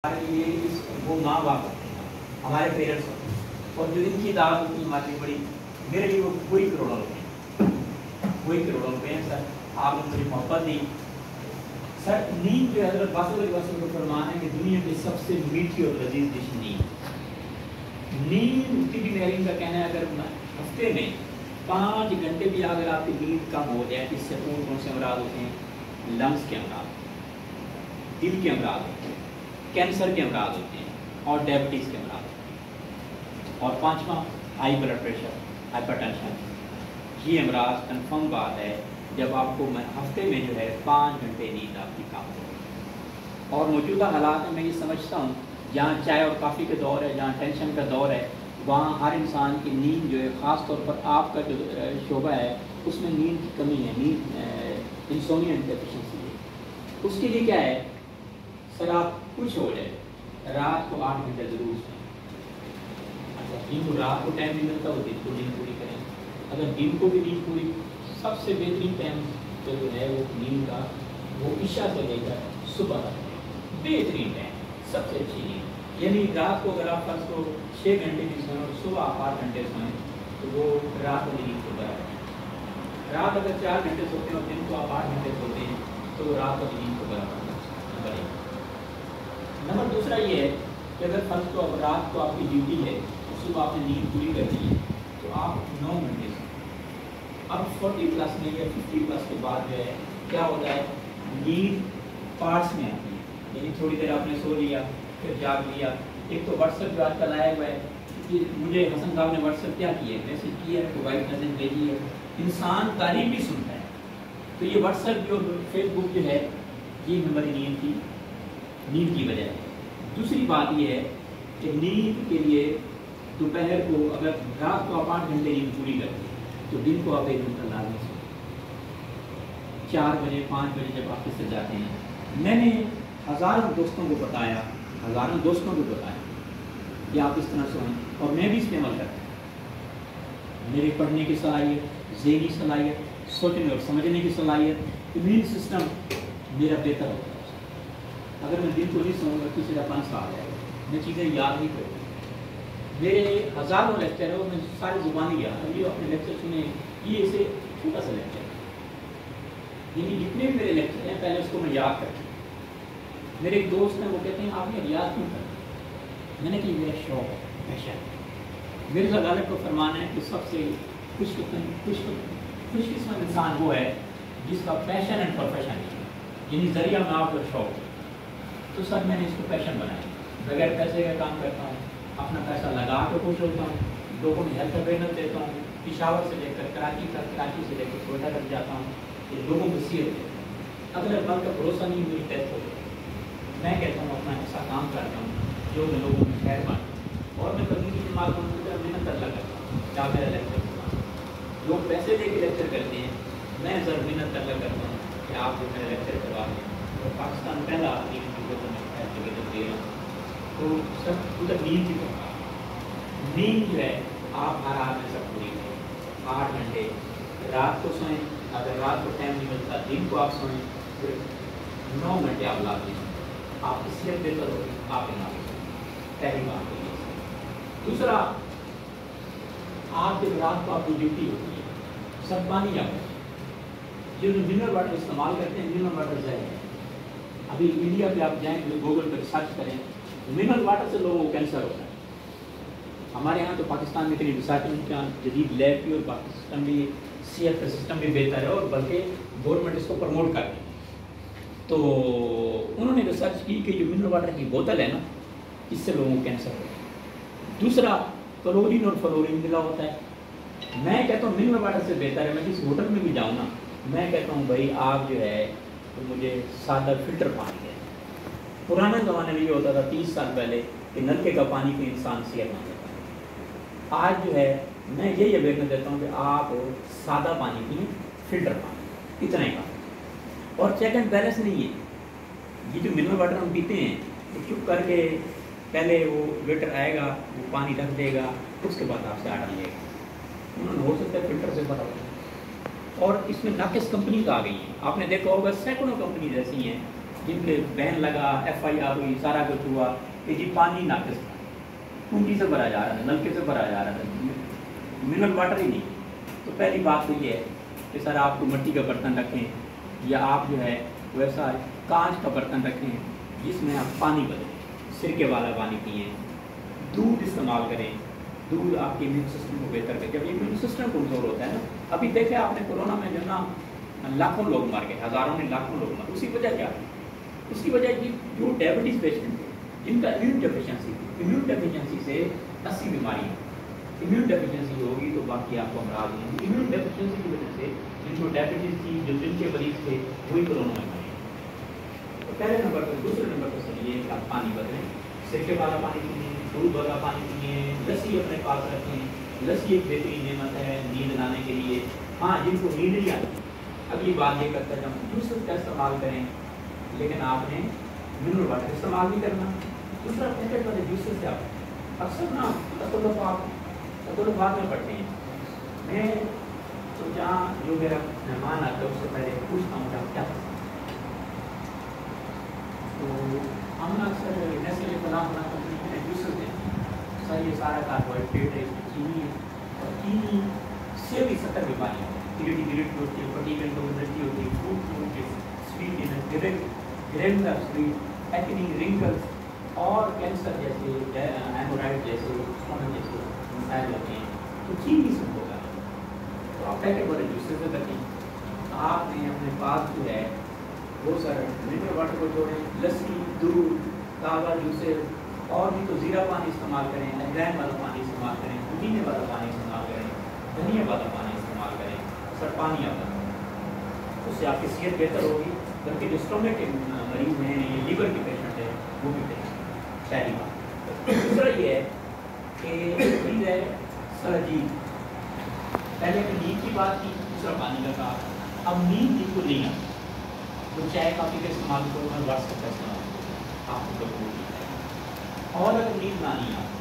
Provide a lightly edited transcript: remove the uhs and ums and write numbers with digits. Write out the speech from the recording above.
ہمارے لیے وہ ماں باپ ہوتے ہیں، ہمارے پیرنٹس ہوتے ہیں، اور جو ان کی دعوت ہوتی ہے ہمارے لیے بڑی، میرے لیے وہ کوئی کروڑوں روپے ہیں، کوئی کروڑوں روپے ہیں۔ سر آپ نے مجھے محبت دی۔ سر نیند جو حضرت باقر علیہ وسلم کو فرمان ہے کہ دنیا کی سب سے میٹھی اور لذیذ ڈش نیند مفتی بن علی کا کہنا ہے اگر ہفتے میں 5 گھنٹے بھی اگر آپ کی نیند کم ہو جائے، اس سے کون سے امراض ہوتے ہیں؟ لنگس کے امراض، دل کے امراض ہوتے ہیں، کینسر کے امراض ہوتے ہیں، اور ڈائبٹیز کے امراض ہوتے ہیں، اور 5واں high blood pressure, hypertension. یہ امراض کنفرم بات ہے جب آپ کو ہفتے میں جو ہے 5 گھنٹے نیند آپ کی کم ہو۔ اور موجودہ حالات میں یہ سمجھتا ہوں جہاں چائے اور کافی کا دور ہے، جہاں ٹینشن کا دور ہے، وہاں ہر انسان کی نیند جو ہے، خاص طور پر آپ کا جو شعبہ ہے اس میں نیند کی کمی ہے، نیند انسومنیا ڈیفیشنسی ہے۔ اس کے لیے کیا ہے؟ سر آپ کچھ ہو جائے رات کو 8 گھنٹے ضرور سوئیں۔ اچھا جن کو رات کو ٹائم نہیں ملتا وہ دن کو نیند پوری کریں۔ اگر دن کو بھی نیند پوری، سب سے بہترین ٹائم جو ہے وہ نیند کا وہ عشاء سے لے کر صبح تک بہترین ٹائم، سب سے اچھی نیند۔ یعنی رات کو اگر آپ فرض کو 6 گھنٹے کی سوئیں اور صبح آپ 8 گھنٹے سوئیں تو وہ رات والی نیند کو برابر ہے۔ رات اگر 4 گھنٹے سوتے ہیں اور دن کو آپ 8 گھنٹے سوتے ہیں تو وہ رات والی نیند کو برابر ہے۔ نمبر دوسرا یہ ہے کہ اگر فرض کو اب رات کو آپ کی ڈیوٹی ہے، صبح آپ نے نیند پوری کرنی ہے تو آپ 9 گھنٹے سوئیں۔ اب 40 پلس میں یا 50 پلس کے بعد جو ہے کیا ہوتا ہے؟ نیند پارٹس میں آتی ہے، یعنی تھوڑی دیر آپ نے سو لیا پھر جاگ لیا۔ ایک تو واٹس ایپ جو آج کل آیا ہوا ہے کہ مجھے حسن صاحب نے واٹس ایپ کیا کیا ہے، میسج کیا ہے، وائس میسج بھیجی ہے، انسان تعریف بھی سنتا ہے۔ تو یہ واٹس ایپ جو فیس بک جو ہے یہ ہماری نیند کی وجہ ہے۔ دوسری بات یہ ہے کہ نیند کے لیے دوپہر کو اگر رات کو آپ 8 گھنٹے نیند پوری کرتے ہیں تو دن کو آپ 1 گھنٹہ لازمی سوئیں۔ 4 بجے 5 بجے جب آفس سے جاتے ہیں، میں نے ہزاروں دوستوں کو بتایا کہ آپ اس طرح سوئیں، اور میں بھی اس پہ عمل کرتا ہوں۔ میری پڑھنے کی صلاحیت، ذہنی صلاحیت، سوچنے اور سمجھنے کی صلاحیت، امیون سسٹم میرا بہتر ہوتا ہے۔ اگر میں دن کو نہیں سوؤں گا کسی کا 5 سال ہے میں چیزیں یاد نہیں کروں۔ میرے ہزاروں لیکچر ہے اور میں ساری زبانی یاد ہے، یہ اپنے لیکچر سنیں، یہ اسے چھوٹا سا لیکچر ہے، یعنی جتنے بھی میرے لیکچر ہیں پہلے اس کو میں یاد کرتا ہوں۔ میرے ایک دوست ہیں وہ کہتے ہیں آپ نے یاد کیوں کرنا؟ میں نے کہ میرا شوق ہے، پیشن۔ میرے غالب کو فرمانا ہے کہ سب سے خوش قسمت انسان وہ ہے جس کا پیشن اینڈ پروفیشن ہے، یعنی ذریعہ میں آپ کا شوق ہے۔ تو سر میں نے اس کو پیشن بنایا، بغیر پیسے کا کام کرتا ہوں، اپنا پیسہ لگا کے خوش ہوتا ہوں، لوگوں کو ہیلتھ اویئرنیس دیتا ہوں، پشاور سے لے کر کراچی تک، کراچی سے لے کر کوئٹہ تک جاتا ہوں، یہ لوگوں کو صحت دیتا ہوں۔ اگر بات کا بھروسہ نہیں میری ڈیتھ ہو گئی، میں کہتا ہوں اپنا ایسا کام کرتا ہوں جو میں لوگوں میں خیر بانٹوں، اور میں تبلیغی جماعت کو محنت اللہ کرتا ہوں، کیا میرا لیکچر ہوگا۔ لوگ پیسے دے کے لیکچر کرتے ہیں، میں ضرور محنت اللہ کرتا ہوں کہ آپ جو میرا لیکچر کروا دیں، اور پاکستان پہلا آدمی جو میں دے رہا ہوں۔ تو سب ادھر نیند کی طرف، نیند جو ہے آپ ہر آدمی سب پوری کریں، 8 گھنٹے رات کو سوئیں، اگر رات کو ٹائم نہیں ملتا دن کو آپ سوئیں، پھر 9 گھنٹے آپ لازمی سوئیں، آپ کی صحت بہتر ہوگی، آپ کے نام پہلی بات ہوگی۔ دوسرا، آپ جب رات کو آپ کی ڈیوٹی ہوتی ہے، سب پانی جاتا ہے، جو منرل واٹر استعمال کرتے ہیں منرل واٹر زہر ہے۔ ابھی انڈیا پہ آپ جائیں گوگل پہ سرچ کریں، منرل واٹر سے لوگوں کو کینسر ہوتا ہے۔ ہمارے یہاں تو پاکستان میں اتنی ریسرچ کا جدید لیب بھی، اور پاکستان بھی صحت کا سسٹم بھی بہتر ہے، اور بلکہ گورنمنٹ اس کو پروموٹ کر رہی ہے۔ تو انہوں نے ریسرچ کی کہ جو منرل واٹر کی بوتل ہے نا، اس سے لوگوں کو کینسر ہوتا ہے۔ دوسرا، کلورین اور فلورین ملا ہوتا ہے۔ میں کہتا ہوں منرل واٹر سے بہتر ہے، میں جس ہوٹل میں بھی جاؤں نا، میں کہتا ہوں بھائی آپ جو ہے تو مجھے سادہ فلٹر پانی دیں۔ پرانے زمانے میں یہ ہوتا تھا 30 سال پہلے کہ نلکے کا پانی کوئی انسان صحت مند ہوتا ہے۔ آج جو ہے میں یہی اویئرنیس دیتا ہوں کہ آپ سادہ پانی پئیں، فلٹر پانی، اتنا ہی کام۔ اور چیک اینڈ بیلنس نہیں ہے، یہ جو منرل واٹر ہم پیتے ہیں تو چپ کر کے پہلے وہ ویٹر آئے گا، وہ پانی رکھ دے گا، اس کے بعد آپ سے آرڈر لے گا۔ انہوں نے ہو سکتا ہے فلٹر سے بھرا ہوا، اور اس میں ناقص کمپنیز آ گئی ہیں۔ آپ نے دیکھا ہوگا سینکڑوں کمپنیز ایسی ہیں جن کے بین لگا FIR ہوئی سارا کچھ ہوا کہ جی پانی ناقص تھا، ٹوٹی سے بھرا جا رہا تھا، نلکے سے بھرا جا رہا تھا، منرل واٹر ہی نہیں. تو پہلی بات تو یہ ہے کہ سر آپ کو مٹی کا برتن رکھیں یا آپ جو ہے ویسا کانچ کا برتن رکھیں جس میں آپ پانی بدلیں، سرکے والا پانی پئیں، دودھ استعمال کریں. دودھ آپ کے امیون سسٹم کو بہتر کرے. جب امیون سسٹم کمزور ہوتا ہے نا، ابھی دیکھیں آپ نے کورونا میں جو نا لاکھوں لوگ مر گئے، ہزاروں نے لاکھوں لوگ مر. اس کی وجہ کیا ہے؟ اس کی وجہ یہ جو ڈائبٹیز پیشنٹ تھے جن کا امیون ڈیفیشنسی تھی، امیون ڈیفیشنسی سے 80 بیماریاں. امیون ڈیفیشنسی ہوگی تو باقی آپ کو امراض نہیں ہوگی. امیون ڈیفیشنسی کی وجہ سے جن کو ڈائبٹیز تھی، جو دل کے مریض تھے، وہی کورونا میں مر گئے. تو پہلے نمبر پر. دوسرے نمبر پر سمجھیے کہ آپ پانی بدلیں، سرکے والا پانی پئیں، دودھ والا پانی پئیں، لسی اپنے پاس رکھیں. لسی ایک بہترین نعمت ہے نیند لانے کے لیے. ہاں جن کو نیند نہیں آتی، اگلی بات یہ کرتا ہے ہم جوسز کا استعمال کریں، لیکن آپ نے منرل واٹر استعمال نہیں کرنا. دوسرا پیکٹ والے جوسز سے آپ اکثر نا تطلفات میں پڑھتے ہیں. میں تو جہاں جو میرا مہمان آتا ہے اس سے پہلے پوچھتا ہوں کہ آپ کیا پسند ہے. تو ہم اکثر نیسلے فلاں کمپنی کے جوسز ہیں، سر یہ سارا کاربوہائیڈریٹ ہے، اس میں چینی ہے، اور چینی سے بھی 70 بیماریاں ہیں. گریڈ ہوتی ہے، فٹیگل ڈومینٹی ہوتی ہے، foot sweat granular sweat, acne wrinkles اور کینسر جیسے ہیمورائڈ جیسے اسٹومک جیسے مسائل ہوتے ہیں. تو چینی سے ہوگا. تو آپ پیکٹ والے جوسز سے رکھیں. آپ نے اپنے پاس جو ہے وہ سر منرل واٹر کو جوڑیں، لسی، دودھ، تازہ جوسز، اور بھی تو زیرہ پانی استعمال کریں، اجوائن والا پانی استعمال کریں، پودینے والا پانی استعمال کریں، دھنیا والا پانی استعمال کریں. سر پانی آتا ہے اس سے آپ کی صحت بہتر ہوگی. بلکہ جو اسٹومک کے مریض ہیں یا لیور کے پیشنٹ ہیں وہ بھی بہتر. پہلی بات. دوسرا یہ ہے کہ چیز ہے سر عجیب. پہلے میں نیند کی بات کی، دوسرا پانی کا کہا. اب نیند جن کو نہیں آتی تو چائے کافی کا استعمال کرو، میں واٹس ایپ کا استعمال کروں، آپ کو اور اگر نیند نہ نہیں آتی